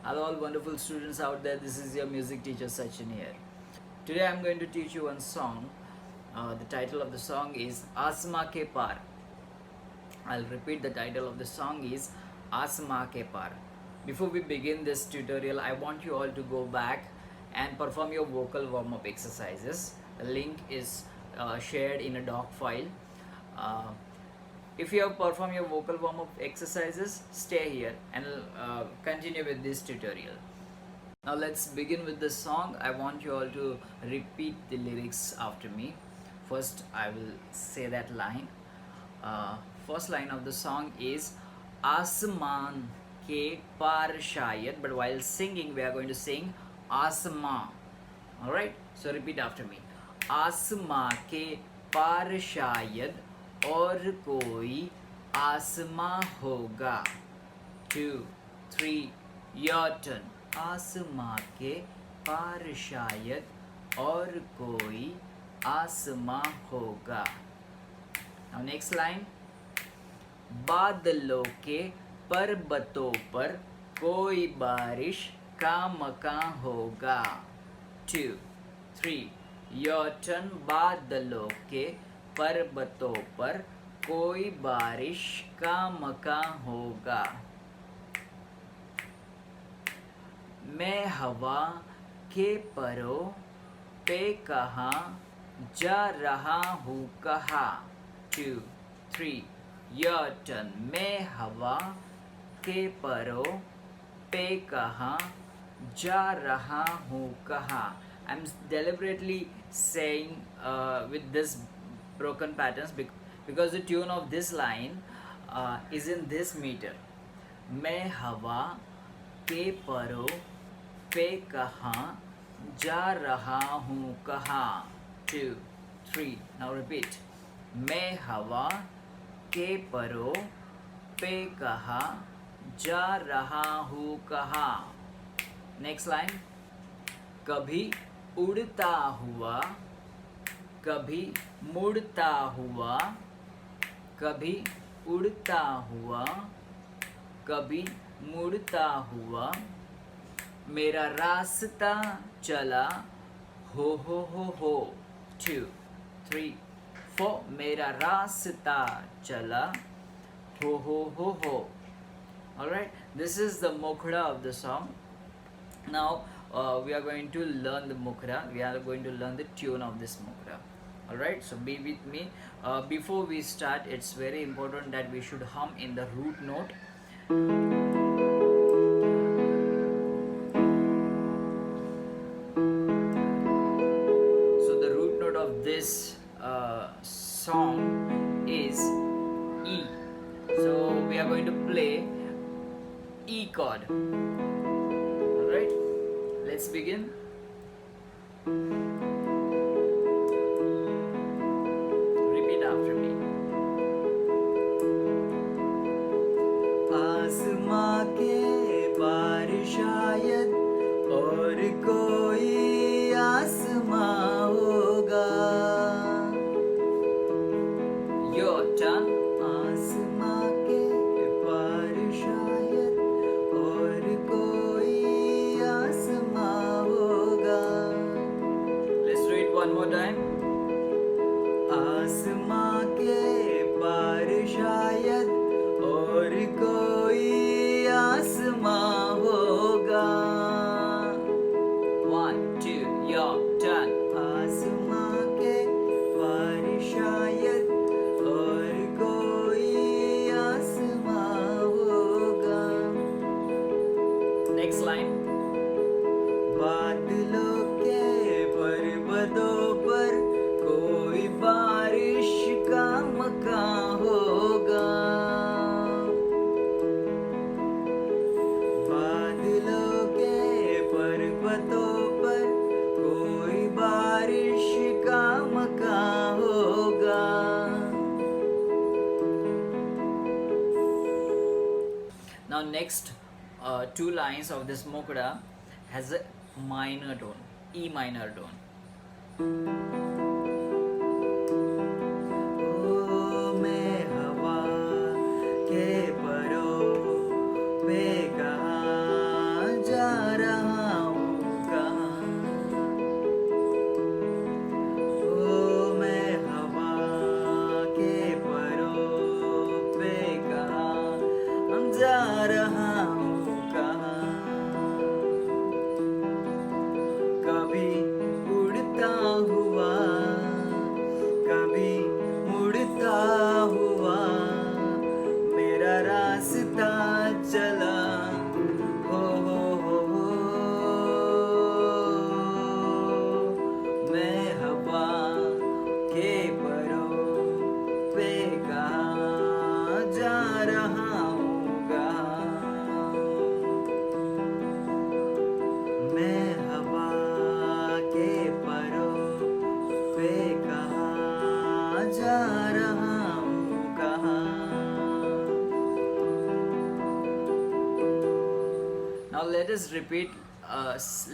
Hello all wonderful students out there, this is your music teacher Sachin here. Today I'm going to teach you one song. The title of the song is Asma Ke Par. I'll repeat, the title of the song is Asma Ke Par. Before we begin this tutorial, I want you all to go back and perform your vocal warm-up exercises. The link is shared in a doc file. Uh, if you have performed your vocal warm-up exercises, stay here and continue with this tutorial. Now let's begin with the song. I want you all to repeat the lyrics after me. First, I will say that line. Uh, First line of the song is Asman ke par shayad, but while singing we are going to sing Asma. Alright, so repeat after me. Asma ke par shayad और कोई आसमां होगा. 2, 3, your turn. आसमां के पार शायद और कोई आसमां होगा. Now next line. बादलों के पर्वतों पर कोई बारिश का मकान होगा. 2, 3, your turn. बादलों के पर्वतों पर कोई बारिश का मकान होगा. मैं हवा के परों पे कहाँ जा रहा हूँ कहाँ. 2, 3, your turn. मैं हवा के परों पे कहाँ जा रहा हूँ कहाँ. I'm deliberately saying with this broken patterns because the tune of this line is in this meter. मैं हवा के परों पे कहाँ जा रहा हूँ कहाँ. 2, 3, now repeat. मैं हवा के परों पे कहाँ जा रहा हूँ कहाँ. Next line. कभी उड़ता हुआ कभी मुड़ता हुआ कभी उड़ता हुआ कभी मुड़ता हुआ मेरा रास्ता चला हो. 2, 3, 4, मेरा रास्ता चला हो. Alright, this is the mukhra of the song. Now we are going to learn the mukhra. We are going to learn the tune of this mukhra. Alright, so be with me. Before we start, it's very important that we should hum in the root note. So the root note of this song is E. So we are going to play E chord. Alright, let's begin. Repeat after me. आसमां के पार शायद और कोई आसमां होगा. Your turn. आसमां के पार शायद और कोई आसमां होगा. Let's do it one more time. आसमां के पार शायद और कोई आसमां होगा. 1, 2, your turn. आसमां के पार शायद और कोई आसमां होगा. Next line. बादलों के पर्वतों पर कोई बारिश का मकान होगा. बादलों के पर्वतों पर कोई बारिश का मकान होगा. Now next two lines of this mukhra has a minor tone, E minor tone. ओ मैं हवा के परों पे कहाँ जा Now let us repeat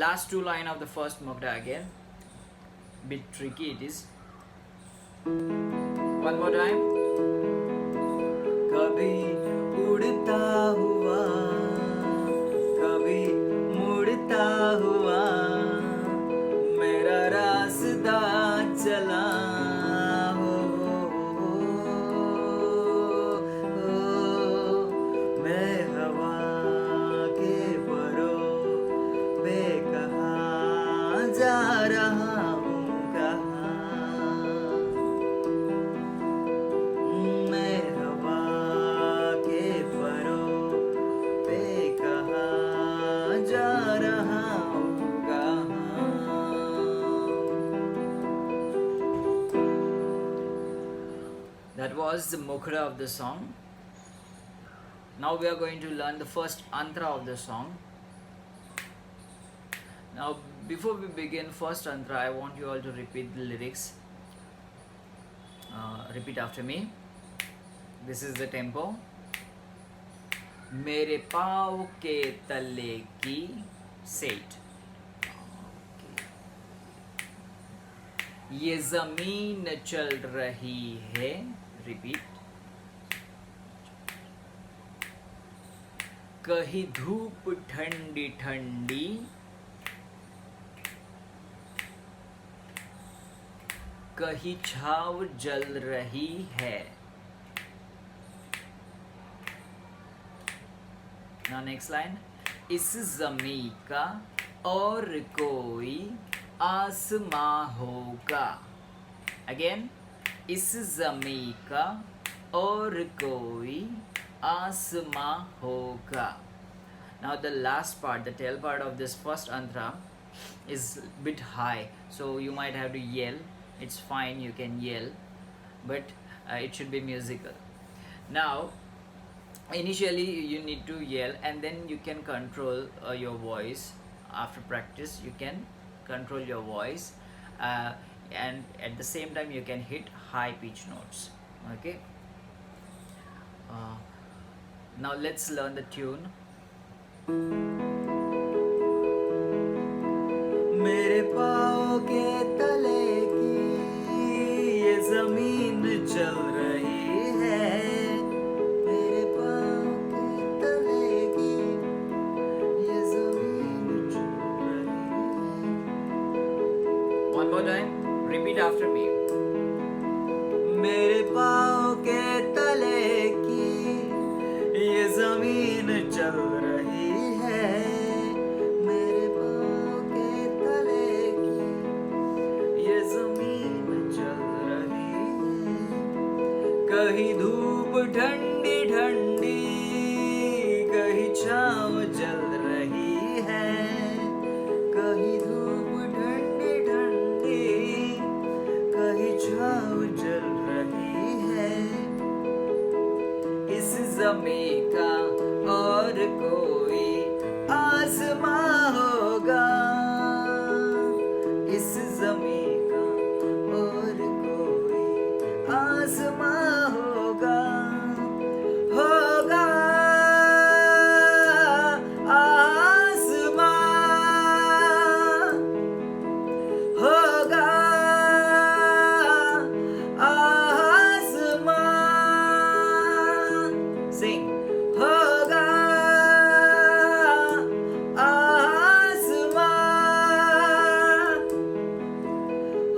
last two line of the first mukta again. Bit tricky it is. One more time. कभी उड़ता हुआ, कभी मुड़ता हुआ, मेरा रास्ता चला हो, मैं हवा के परों पे कहाँ जा रहा हूँ, कहाँ मैं हवा के परों पे कहाँ जा रहा हूँ, कहाँ. That was the mukra of the song. Now we are going to learn the first antra of the song. Now before we begin first antra, I want you all to repeat the lyrics. Repeat after me. This is the tempo. मेरे पाँव के तले की set, ये जमीन चल रही है. रिपीट. कहीं धूप ठंडी ठंडी, कहीं छाव जल रही है. Now next line. इस ज़मीं का और कोई आसमां होगा. Again. इस ज़मीं का और कोई आसमां होगा. Now the last part, the tail part of this first antra is a bit high, so you might have to yell. It's fine, you can yell, but it should be musical. Now initially you need to yell and then you can control your voice. After practice you can control your voice, and at the same time you can hit high pitch notes. Okay, now let's learn the tune. मेरे पाँव के तले की ये जमीन चल रही है, मेरे पाँव के तले की ये जमीन चल रही है. One more time. Repeat after me. मेरे पाँव के तले की ये जमीन चल रही है, मेरे पाँव के तले की ये जमीन चल रही है. कहीं धूप ठंडी ठंडी, कहीं छाँव जल रही है, कहीं धूप ठंडी ठंडी, कहीं छाँव जल रही है. इस ज़मीं का और कोई आसमां होगा, इस ज़मीं का और कोई आसमां होगा, होगा आसमां, होगा आसमां. Sing. होगा आसमां,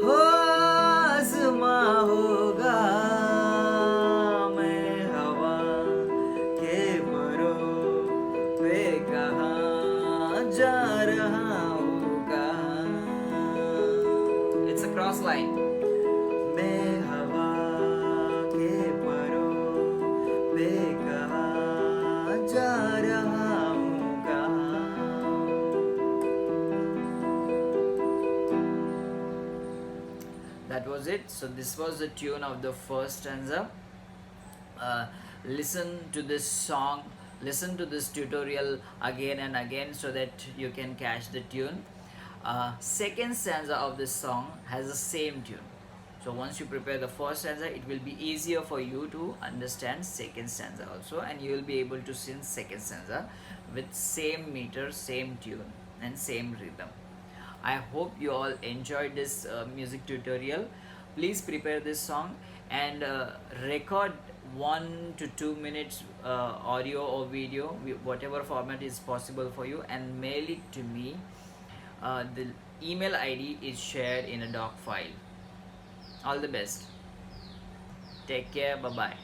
हो आसमां होगा. मैं हवा के परों पे कहाँ जा रहा हूँ, कहाँ. It's a cross line. मैं हवा के परों पे कहाँ जा रहा हूँ, कहाँ. That was it. So this was the tune of the first stanza. Listen to this song, listen to this tutorial again and again so that you can catch the tune. Second stanza of this song has the same tune. So once you prepare the first stanza, it will be easier for you to understand second stanza also, and you will be able to sing second stanza with same meter, same tune, and same rhythm. I hope you all enjoyed this music tutorial. Please prepare this song and record 1 to 2 minutes audio or video, whatever format is possible for you, and mail it to me. The email ID is shared in a doc file. All the best. Take care. Bye bye.